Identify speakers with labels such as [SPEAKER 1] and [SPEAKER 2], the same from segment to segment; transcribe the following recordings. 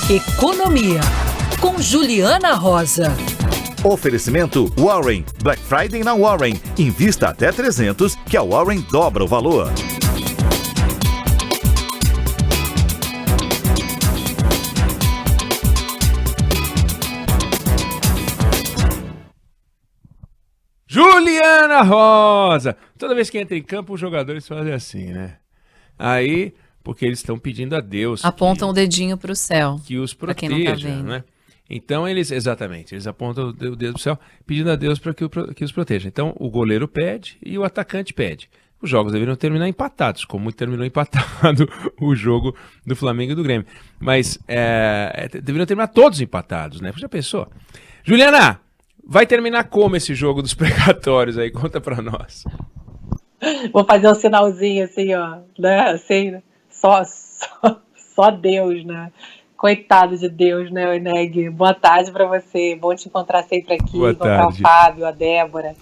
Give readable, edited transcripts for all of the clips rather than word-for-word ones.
[SPEAKER 1] Economia, com Juliana Rosa.
[SPEAKER 2] Oferecimento Warren. Black Friday na Warren. Invista até 300, que a Warren dobra o valor.
[SPEAKER 3] Juliana Rosa! Toda vez que entra em campo, os jogadores fazem assim, né? Aí, porque eles estão pedindo a Deus.
[SPEAKER 4] Apontam o dedinho para o céu.
[SPEAKER 3] Que os proteja,
[SPEAKER 4] quem não tá vendo.
[SPEAKER 3] né? Então, eles apontam o dedo pro céu, pedindo a Deus para que os proteja. Então, o goleiro pede e o atacante pede. Os jogos deveriam terminar empatados, como terminou empatado o jogo do Flamengo e do Grêmio. Mas deveriam terminar todos empatados, né? Já pensou? Juliana, vai terminar como esse jogo dos precatórios aí? Conta pra nós.
[SPEAKER 5] Vou fazer um sinalzinho assim, ó, né? Assim, só Deus, né? Coitado de Deus, né, Ineg? Boa tarde para você. Bom te encontrar sempre aqui.
[SPEAKER 3] Boa
[SPEAKER 5] encontrar
[SPEAKER 3] tarde.
[SPEAKER 5] o Fábio, a Débora.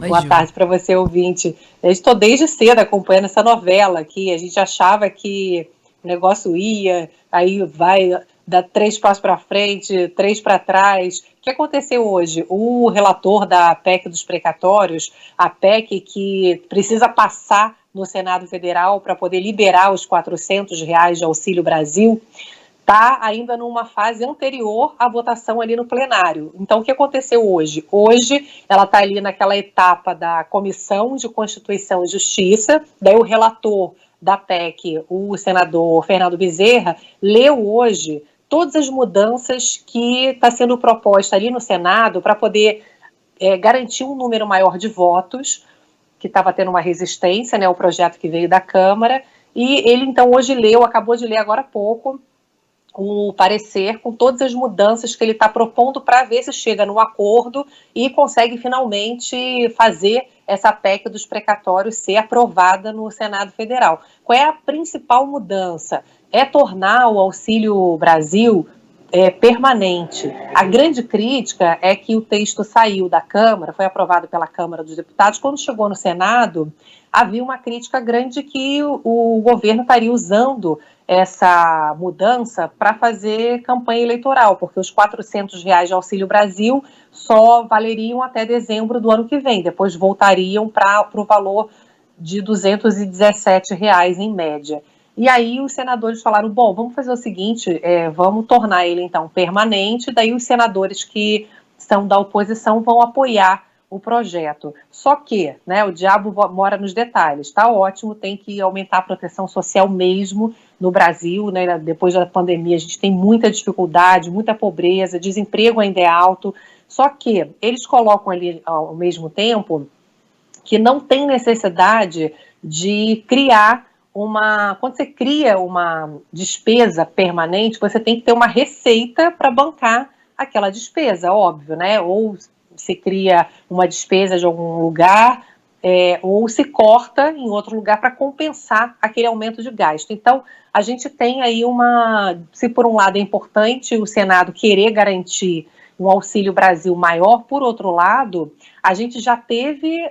[SPEAKER 5] Boa tarde para você, ouvinte. Eu estou desde cedo acompanhando essa novela aqui. A gente achava que o negócio ia, aí vai dar 3 passos para frente, 3 para trás. O que aconteceu hoje? O relator da PEC dos precatórios, a PEC que precisa passar no Senado Federal para poder liberar os R$400 de Auxílio Brasil, está ainda numa fase anterior à votação ali no plenário. Então, o que aconteceu hoje? Hoje, ela está ali naquela etapa da Comissão de Constituição e Justiça, daí o relator da PEC, o senador Fernando Bezerra, leu hoje todas as mudanças que está sendo proposta ali no Senado para poder garantir um número maior de votos, que estava tendo uma resistência, né, o projeto que veio da Câmara, e ele então hoje acabou de ler agora há pouco, o parecer com todas as mudanças que ele está propondo para ver se chega num acordo e consegue finalmente fazer essa PEC dos precatórios ser aprovada no Senado Federal. Qual é a principal mudança? É tornar o Auxílio Brasil permanente. A grande crítica é que o texto saiu da Câmara, foi aprovado pela Câmara dos Deputados, quando chegou no Senado, havia uma crítica grande que o governo estaria usando essa mudança para fazer campanha eleitoral, porque os R$400 de Auxílio Brasil só valeriam até dezembro do ano que vem, depois voltariam para o valor de R$217 em média. E aí os senadores falaram, bom, vamos fazer o seguinte, vamos tornar ele então permanente, daí os senadores que são da oposição vão apoiar o projeto. Só que, né, o diabo mora nos detalhes. Está ótimo, tem que aumentar a proteção social mesmo no Brasil, né? Depois da pandemia a gente tem muita dificuldade, muita pobreza, desemprego ainda é alto. Só que eles colocam ali ao mesmo tempo que não tem necessidade de criar quando você cria uma despesa permanente, você tem que ter uma receita para bancar aquela despesa, óbvio, né? Ou se cria uma despesa de algum lugar, ou se corta em outro lugar para compensar aquele aumento de gasto. Então, a gente tem aí se por um lado é importante o Senado querer garantir um Auxílio Brasil maior, por outro lado, a gente já teve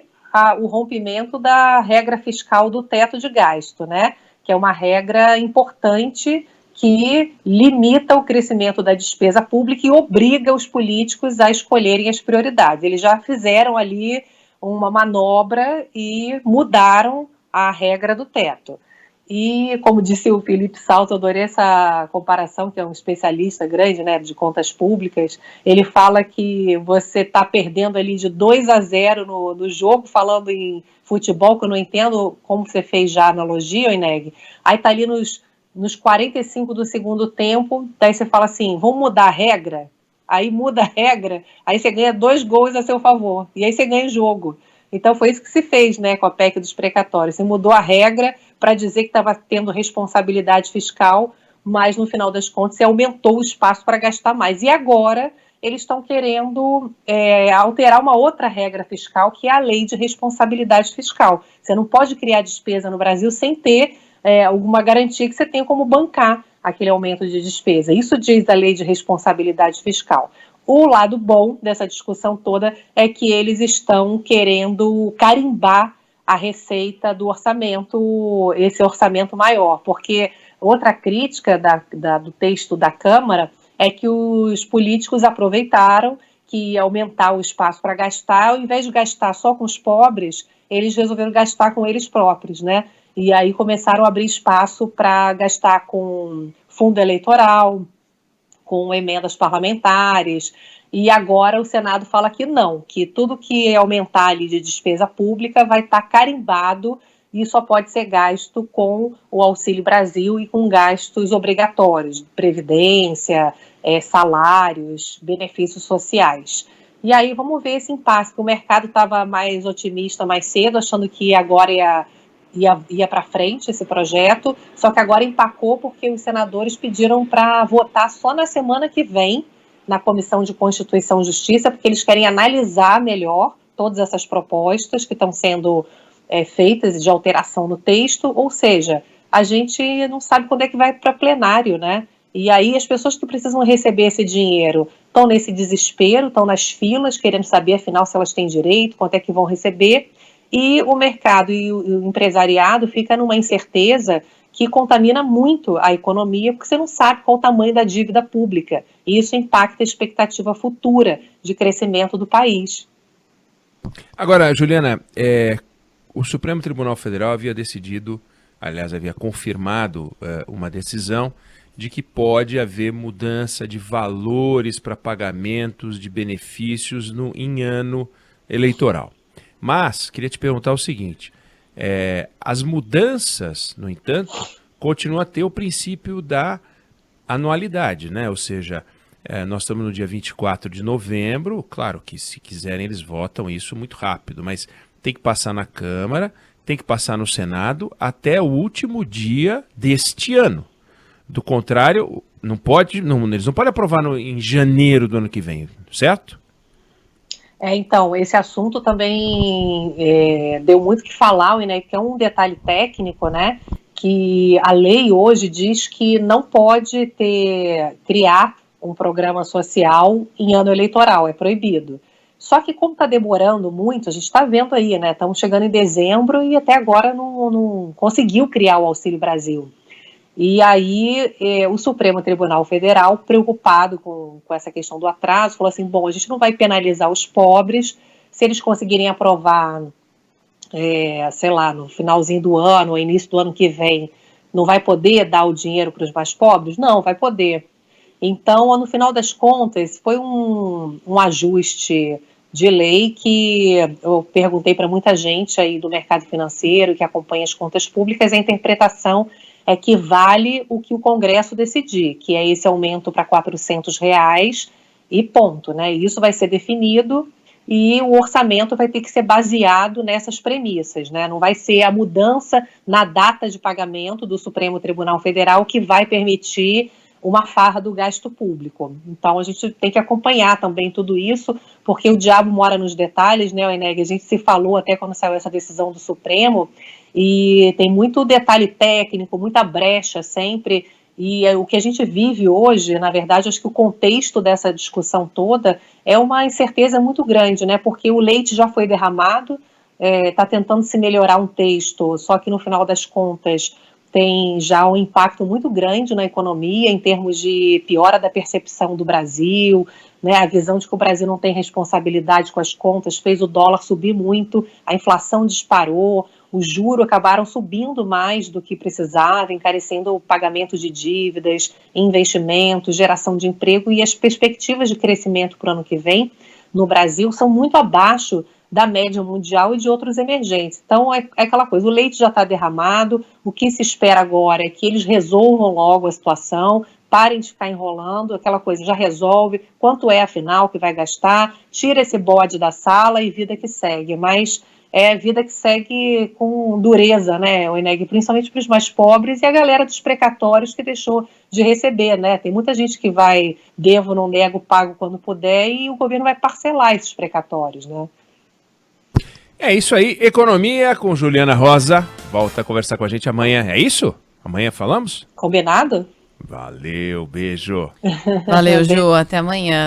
[SPEAKER 5] o rompimento da regra fiscal do teto de gasto, né? Que é uma regra importante que limita o crescimento da despesa pública e obriga os políticos a escolherem as prioridades. Eles já fizeram ali uma manobra e mudaram a regra do teto. E, como disse o Felipe Salto, eu adorei essa comparação, que é um especialista grande, né, de contas públicas. Ele fala que você está perdendo ali de 2-0 no jogo, falando em futebol, que eu não entendo como você fez já a analogia, Ineg. Aí está ali nos 45 do segundo tempo, daí você fala assim, vamos mudar a regra? Aí muda a regra, aí você ganha 2 gols a seu favor, e aí você ganha o jogo. Então foi isso que se fez, né, com a PEC dos precatórios. Você mudou a regra para dizer que estava tendo responsabilidade fiscal, mas no final das contas você aumentou o espaço para gastar mais. E agora eles estão querendo alterar uma outra regra fiscal, que é a lei de responsabilidade fiscal. Você não pode criar despesa no Brasil sem ter alguma garantia que você tenha como bancar aquele aumento de despesa. Isso diz a lei de responsabilidade fiscal. O lado bom dessa discussão toda é que eles estão querendo carimbar a receita do orçamento, esse orçamento maior, porque outra crítica do texto da Câmara é que os políticos aproveitaram que ia aumentar o espaço para gastar, ao invés de gastar só com os pobres, eles resolveram gastar com eles próprios, né? E aí começaram a abrir espaço para gastar com fundo eleitoral, com emendas parlamentares, e agora o Senado fala que não, que tudo que aumentar ali de despesa pública vai estar carimbado e só pode ser gasto com o Auxílio Brasil e com gastos obrigatórios, previdência, salários, benefícios sociais. E aí vamos ver esse impasse, que o mercado estava mais otimista mais cedo, achando que agora ia para frente esse projeto, só que agora empacou porque os senadores pediram para votar só na semana que vem, na Comissão de Constituição e Justiça, porque eles querem analisar melhor todas essas propostas que estão sendo feitas de alteração no texto, ou seja, a gente não sabe quando é que vai para plenário, né? E aí as pessoas que precisam receber esse dinheiro estão nesse desespero, estão nas filas, querendo saber, afinal, se elas têm direito, quanto é que vão receber, e o mercado e o empresariado fica numa incerteza que contamina muito a economia, porque você não sabe qual o tamanho da dívida pública, e isso impacta a expectativa futura de crescimento do país.
[SPEAKER 3] Agora, Juliana, o Supremo Tribunal Federal havia decidido, aliás, havia confirmado uma decisão de que pode haver mudança de valores para pagamentos de benefícios em ano eleitoral. Mas, queria te perguntar o seguinte, as mudanças, no entanto, continuam a ter o princípio da anualidade, né? Ou seja, nós estamos no dia 24 de novembro, claro que se quiserem eles votam isso muito rápido, mas tem que passar na Câmara, tem que passar no Senado até o último dia deste ano. Do contrário, eles não podem aprovar em janeiro do ano que vem, certo?
[SPEAKER 5] Então, esse assunto também deu muito o que falar, né, que é um detalhe técnico, né, que a lei hoje diz que não pode criar um programa social em ano eleitoral, é proibido. Só que como está demorando muito, a gente está vendo aí, né, estamos chegando em dezembro e até agora não conseguiu criar o Auxílio Brasil. E aí o Supremo Tribunal Federal, preocupado com essa questão do atraso, falou assim, bom, a gente não vai penalizar os pobres se eles conseguirem aprovar, sei lá, no finalzinho do ano, ou início do ano que vem, não vai poder dar o dinheiro para os mais pobres? Não, vai poder. Então, no final das contas, foi um ajuste de lei que eu perguntei para muita gente aí do mercado financeiro que acompanha as contas públicas, a interpretação é que vale o que o Congresso decidir, que é esse aumento para R$400 e ponto, né? Isso vai ser definido e o orçamento vai ter que ser baseado nessas premissas, né? Não vai ser a mudança na data de pagamento do Supremo Tribunal Federal que vai permitir uma farra do gasto público. Então, a gente tem que acompanhar também tudo isso, porque o diabo mora nos detalhes, né, Eneg? A gente se falou até quando saiu essa decisão do Supremo, e tem muito detalhe técnico, muita brecha sempre, e o que a gente vive hoje, na verdade, acho que o contexto dessa discussão toda é uma incerteza muito grande, né, porque o leite já foi derramado, está tentando se melhorar um texto, só que no final das contas tem já um impacto muito grande na economia, em termos de piora da percepção do Brasil, né, a visão de que o Brasil não tem responsabilidade com as contas, fez o dólar subir muito, a inflação disparou, os juros acabaram subindo mais do que precisava, encarecendo o pagamento de dívidas, investimentos, geração de emprego, e as perspectivas de crescimento para o ano que vem no Brasil são muito abaixo da média mundial e de outros emergentes. Então, é aquela coisa, o leite já está derramado, o que se espera agora é que eles resolvam logo a situação, parem de ficar enrolando, aquela coisa, já resolve, quanto é afinal que vai gastar, tira esse bode da sala e vida que segue, mas é vida que segue com dureza, né, o Eneg, principalmente para os mais pobres e a galera dos precatórios que deixou de receber, né, tem muita gente que vai, devo, não nego, pago quando puder, e o governo vai parcelar esses precatórios, né.
[SPEAKER 3] É isso aí, Economia com Juliana Rosa. Volta a conversar com a gente amanhã. É isso? Amanhã falamos?
[SPEAKER 5] Combinado?
[SPEAKER 3] Valeu, beijo.
[SPEAKER 4] Valeu, Ju. Até amanhã.